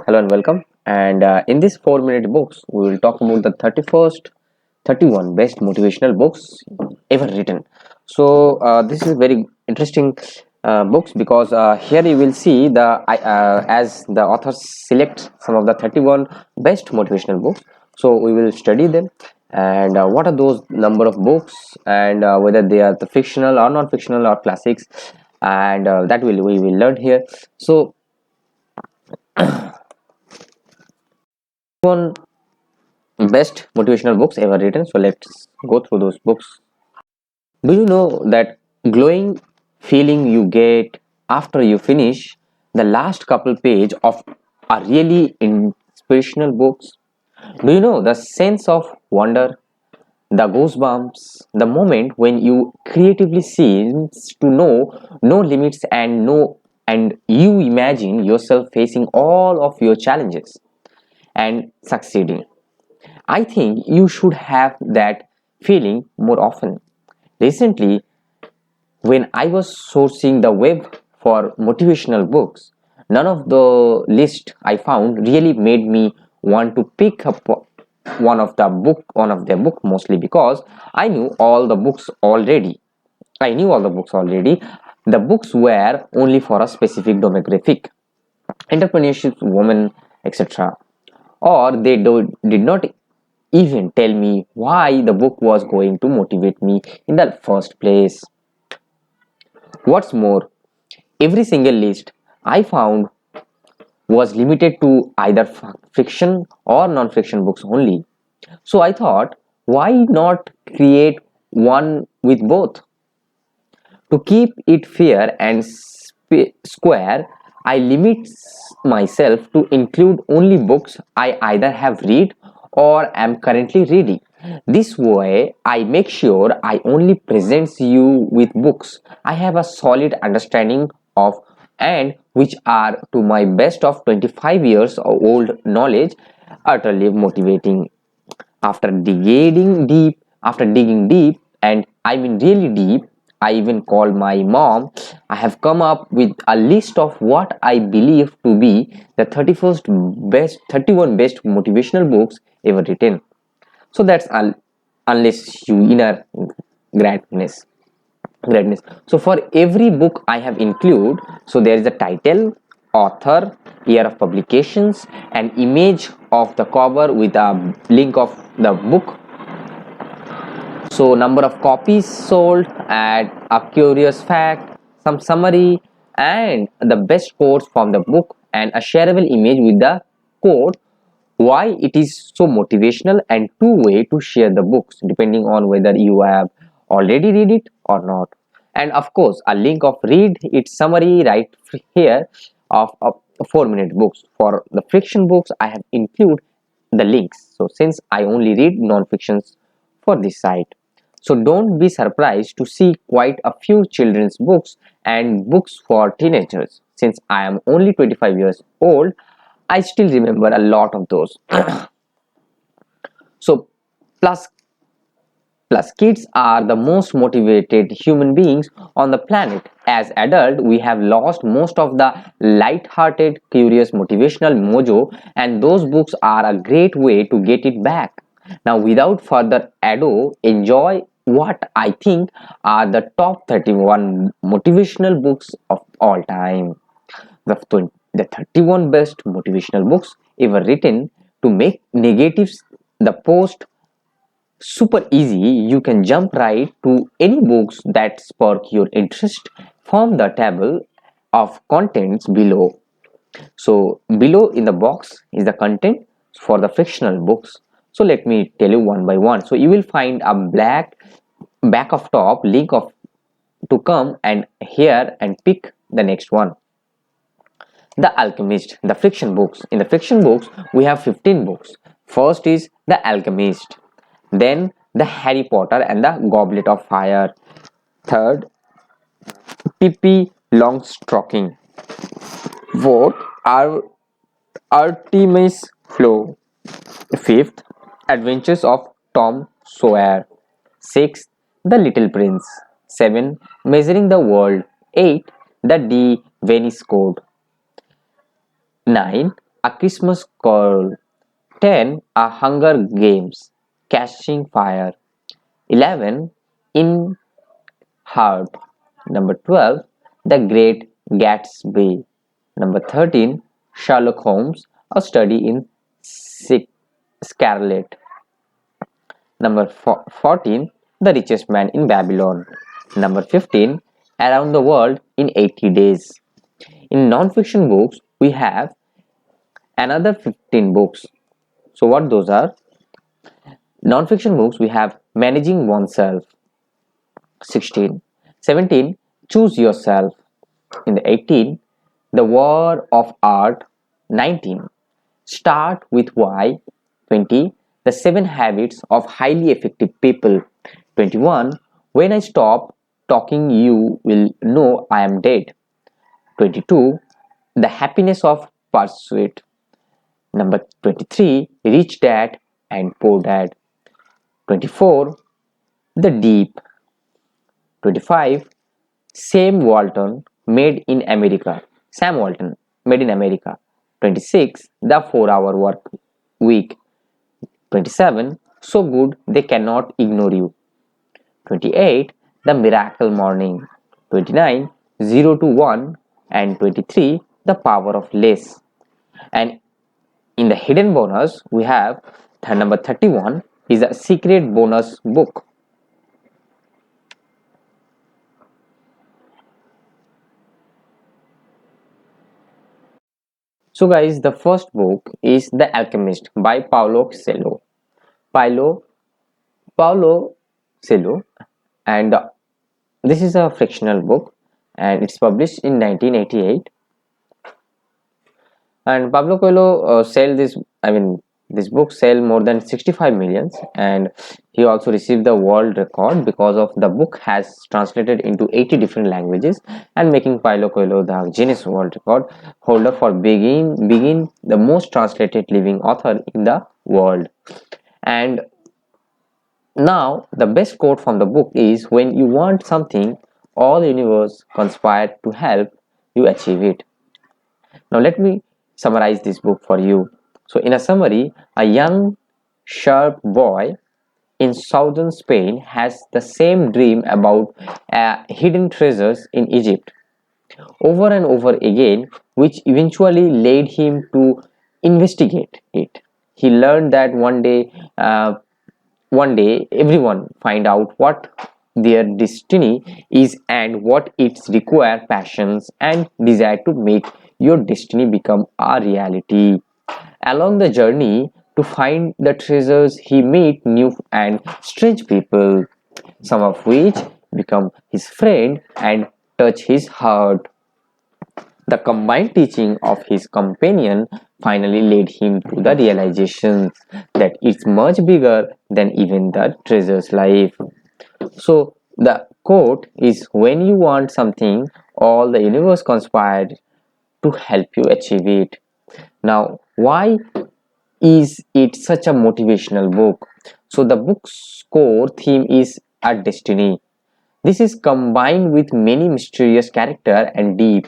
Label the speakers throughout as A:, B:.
A: Hello and welcome. And in this 4-minute books, we will talk about the 31st, 31 best motivational books ever written. This is very interesting books because here you will see as the authors select some of the 31 best motivational books. So we will study them and what are those number of books and whether they are the fictional or non-fictional or classics, and that we will learn here. So one best motivational books ever written. So let's go through those books. Do you know that glowing feeling you get after you finish the last couple page of a really inspirational books? Do you know the sense of wonder, the goosebumps, the moment when you creatively seems to know no limits and you imagine yourself facing all of your challenges and succeeding? I think you should have that feeling more often. Recently, when I was sourcing the web for motivational books, none of the list I found really made me want to pick up one of their book, mostly because I knew all the books already. I knew all the books already. The books were only for a specific demographic, entrepreneurship, women, etc. Or did not even tell me why the book was going to motivate me in the first place. What's more, every single list I found was limited to either fiction or non-fiction books only. So I thought, why not create one with both? To keep it fair and square, I limit myself to include only books I either have read or am currently reading. This way, I make sure I only presents you with books I have a solid understanding of and which are to my best of 25 years old knowledge utterly motivating. After digging deep, and I mean really deep, I even called my mom. I have come up with a list of what I believe to be the 31 best motivational books ever written. So that's unless you inner gladness. Gladness. So for every book I have include, so there is a title, author, year of publications, an image of the cover with a link of the book, so number of copies sold, and a curious fact, some summary, and the best quotes from the book, and a shareable image with the quote, why it is so motivational, and two-way to share the books depending on whether you have already read it or not. And of course a link of read its summary right here of 4-minute books. For the fiction books I have include the links, so since I only read non-fictions for this site. So don't be surprised to see quite a few children's books and books for teenagers. Since I am only 25 years old, I still remember a lot of those. So plus kids are the most motivated human beings on the planet. As adult, we have lost most of the light-hearted, curious, motivational mojo, and those books are a great way to get it back. Now, without further ado, enjoy what I think are the top 31 motivational books of all time. The 31 best motivational books ever written. To make negatives the post super easy, you can jump right to any books that spark your interest from the table of contents below. So below in the box is the content for the fictional books. So let me tell you one by one. So you will find a black back of top link of to come and here and pick the next one. The Alchemist, the fiction books. In the fiction books, we have 15 books. First is The Alchemist, then The Harry Potter and the Goblet of Fire, third, Pippi Longstocking, fourth, Artemis Flow, fifth, Adventures of Tom Sawyer, sixth, The Little Prince, seven, Measuring the World, eight, The D Venice Code, 9. A Christmas Carol. 10. A Hunger Games. Catching Fire. 11. In Heart. Number 12. The Great Gatsby. Number 13. Sherlock Holmes. A Study in Scarlet. Number 14. The Richest Man in Babylon. Number 15. Around the World in 80 Days. In non-fiction books, we have another 15 books. So what those are? Non-fiction books, we have Managing Oneself, 16. 17. Choose Yourself. In the 18. The War of Art, 19. Start with Why, 20. The 7 Habits of Highly Effective People, 21. When I stop talking, you will know I am dead, 22. The Happiness of Pursuit. Number 23. Rich Dad and Poor Dad. 24. The Deep. 25. Sam Walton Made in America. Sam Walton Made in America. 26. The 4-Hour Work Week. 27. So Good They Cannot Ignore You. 28. The Miracle Morning. 29. 0 to 1. And 23. The Power of Less. And in the hidden bonus, we have number 31 is a secret bonus book. So guys, the first book is The Alchemist by Paulo Coelho. Paulo Paulo Coelho, and this is a fictional book, and it's published in 1988. And Pablo Coelho sell this. I mean, this book sell more than 65 millions, and he also received the world record because of the book has translated into 80 different languages and making Paulo Coelho the Guinness World Record holder for begin the most translated living author in the world. And now the best quote from the book is, when you want something, all the universe conspire to help you achieve it. Now let me summarize this book for you. So in a summary, a young sharp boy in southern Spain has the same dream about hidden treasures in Egypt over and over again, which eventually led him to investigate it. He learned that one day everyone find out what their destiny is and what it's require passions and desire to make your destiny become a reality. Along the journey to find the treasures, he meet new and strange people, some of which become his friend and touch his heart. The combined teaching of his companion finally led him to the realization that it's much bigger than even the treasure's life. So the quote is, when you want something, all the universe conspired to help you achieve it. Now, why is it such a motivational book? So the book's core theme is a destiny. This is combined with many mysterious character and deep,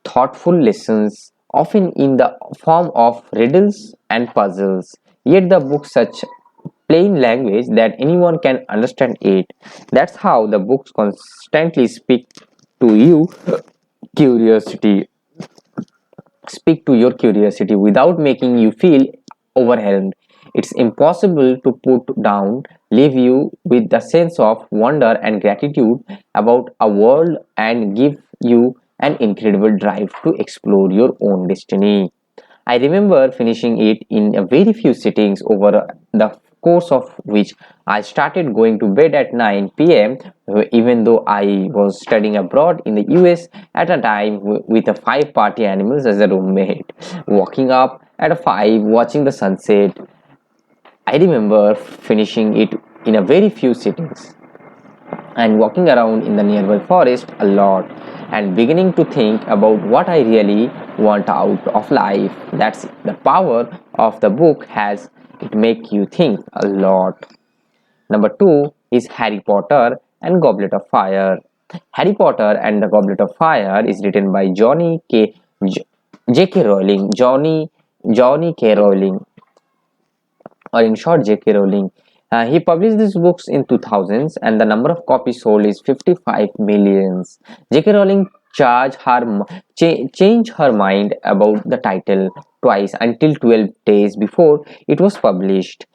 A: thoughtful lessons, often in the form of riddles and puzzles. Yet the book such plain language that anyone can understand it. That's how the books constantly to you curiosity speak to your curiosity without making you feel overwhelmed. It's impossible to put down, leave you with the sense of wonder and gratitude about a world and give you an incredible drive to explore your own destiny. I remember finishing it in a very few sittings, over the course of which I started going to bed at 9 p.m. Even though I was studying abroad in the US at a time with a 5 party animals as a roommate, walking up at a 5, watching the sunset. I remember finishing it in a very few sittings and walking around in the nearby forest a lot and beginning to think about what I really want out of life. That's the power of the book, has it make you think a lot. Number 2 is Harry Potter and Goblet of Fire. Harry Potter and the Goblet of Fire is written by J.K. Rowling. Johnny Johnny K. Rowling, or in short, J.K. Rowling. He published these books in 2000s, and the number of copies sold is 55 millions. J.K. Rowling changed her mind about the title twice until 12 days before it was published.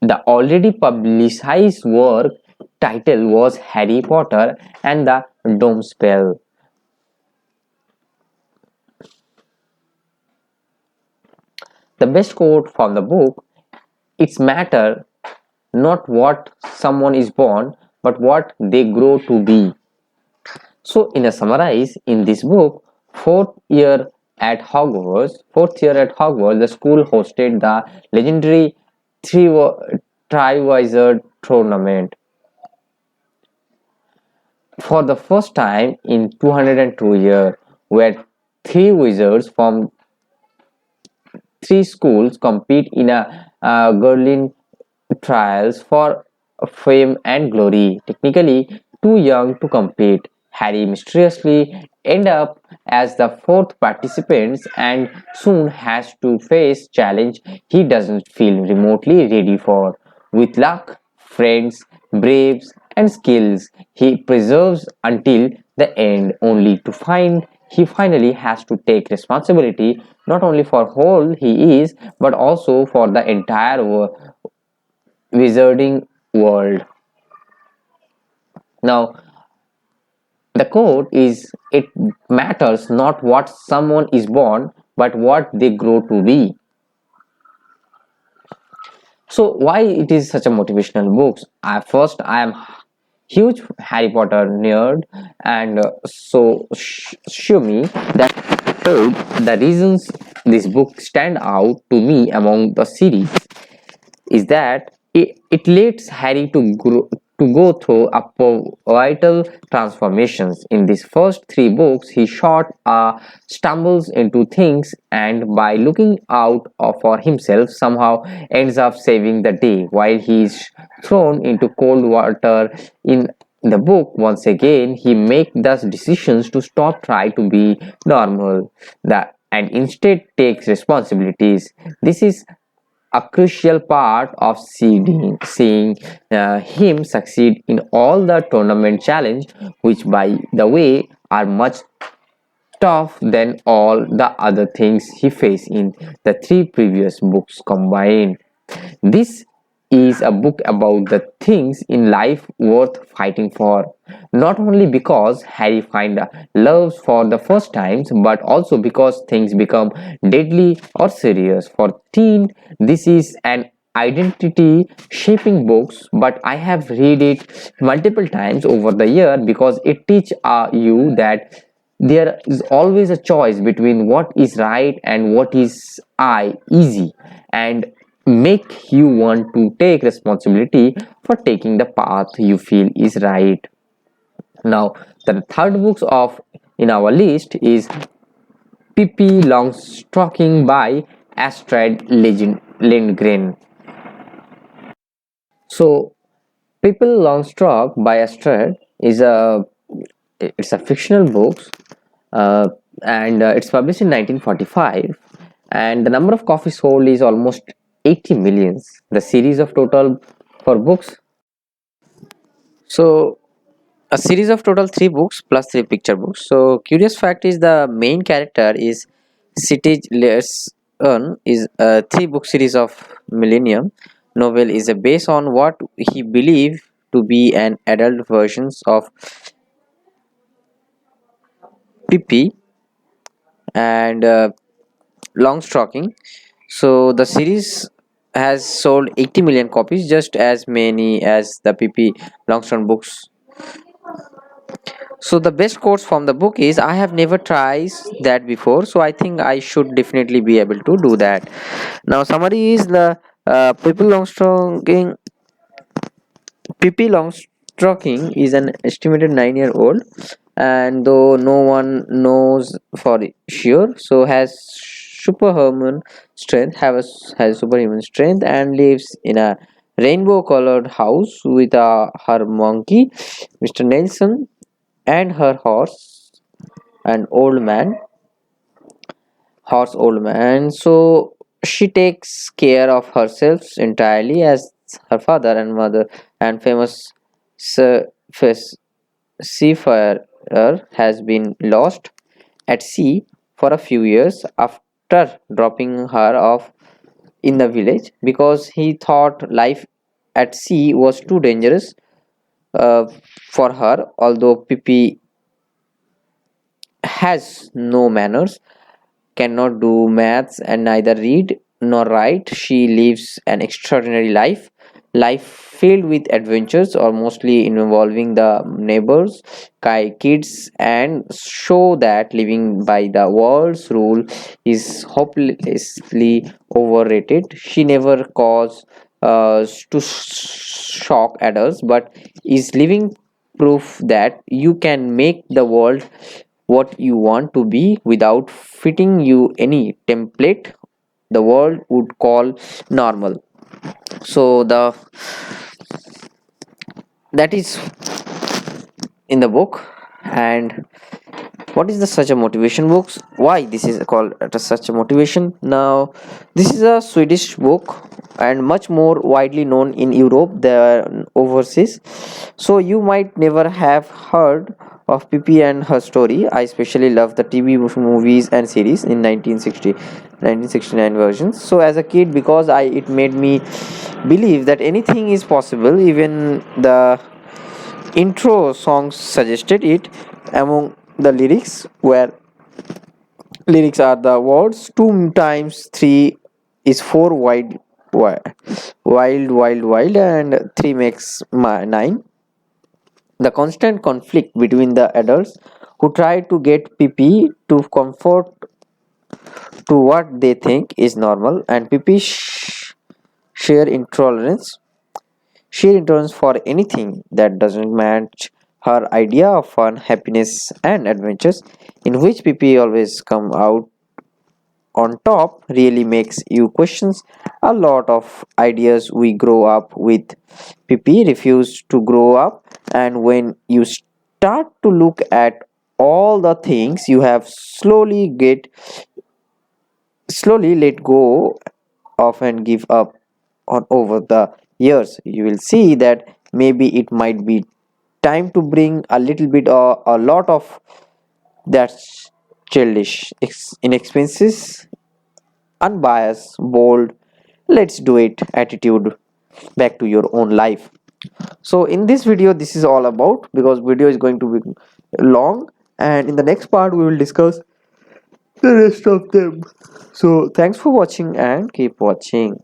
A: The already publicized work title was Harry Potter and the Dome Spell. The best quote from the book: "It's matter not what someone is born, but what they grow to be." So, in a summarize, in this book, fourth year at Hogwarts, the school hosted the legendary Triwizard Tournament for the first time in 202 years, where three wizards from three schools compete in a Gerlin trials for fame and glory. Technically too young to compete, Harry mysteriously ends up as the fourth participant and soon has to face challenge he doesn't feel remotely ready for. With luck, friends, braves, and skills, he perseveres until the end, only to find he finally has to take responsibility not only for who he is but also for the entire wizarding world. Now, the quote is: "It matters not what someone is born, but what they grow to be." So, why it is such a motivational book? First, I am huge Harry Potter nerd, and show me that the reasons this book stand out to me among the series is that it lets Harry to go through a vital transformations. In these first three books, he stumbles into things, and by looking out for himself, somehow ends up saving the day, while he is thrown into cold water in the book. Once again, he makes the decisions to stop trying to be normal that and instead takes responsibilities. This is a crucial part of seeing him succeed in all the tournament challenge, which by the way are much tough than all the other things he faced in the three previous books combined. This is a book about the things in life worth fighting for, not only because Harry finds love for the first times, but also because things become deadly or serious. For teen, this is an identity shaping books, but I have read it multiple times over the year because it teaches you that there is always a choice between what is right and what is easy, and make you want to take responsibility for taking the path you feel is right. Now, the third books of in our list is Pippi Longstocking by Astrid Lindgren. So, Pippi Longstocking by Astrid is a fictional book, uh, and it's published in 1945, and the number of copies sold is almost 80 millions. The series of total for books, so a series of total three books plus three picture books. So curious fact is the main character is City Lesson is a three book series of Millennium novel is a based on what he believed to be an adult versions of Pippi and Longstocking. So the series has sold 80 million copies, just as many as the Pippi Longstocking books. So the best quotes from the book is: "I have never tried that before, so I think I should definitely be able to do that." Now summary is the Pippi Longstocking is an estimated 9-year-old, and though no one knows for sure, so has superhuman strength and lives in a rainbow-colored house with her monkey, Mr. Nelson, and her and old man, horse old man. So She takes care of herself entirely as her father and mother and famous surface seafarer has been lost at sea for a few years after dropping her off in the village because he thought life at sea was too dangerous uh, for her. Although Pippi has no manners, cannot do maths, and neither read nor write, she lives an extraordinary life filled with adventures or mostly involving the neighbors kids, and show that living by the world's rule is hopelessly overrated. She never cause to shock adults, but is living proof that you can make the world what you want to be without fitting you any template the world would call normal. So the that is in the book. And what is the such a motivation books, why this is called such a motivation? Now this is a Swedish book and much more widely known in Europe than overseas, so you might never have heard of Pippi and her story. I especially love the TV movies and series in 1969 versions. So as a kid, because I it made me believe that anything is possible. Even the intro songs suggested it. Among the lyrics are the words 2 times 3 is 4, wild, and 3 makes 9. The constant conflict between the adults who try to get Pippi to comfort to what they think is normal, and Pippi's sheer intolerance sheer intolerance for anything that doesn't match her idea of fun, happiness, and adventures, in which Pippi always come out on top, really makes you question a lot of ideas we grow up with. Pippi refused to grow up, and when you start to look at all the things you have slowly let go of and give up on over the years, you will see that maybe it might be time to bring a little bit or a lot of that childish, inexpensive, unbiased, bold, let's do it attitude back to your own life. So in this video, this is all about, because video is going to be long, and in the next part we will discuss the rest of them. So thanks for watching and keep watching.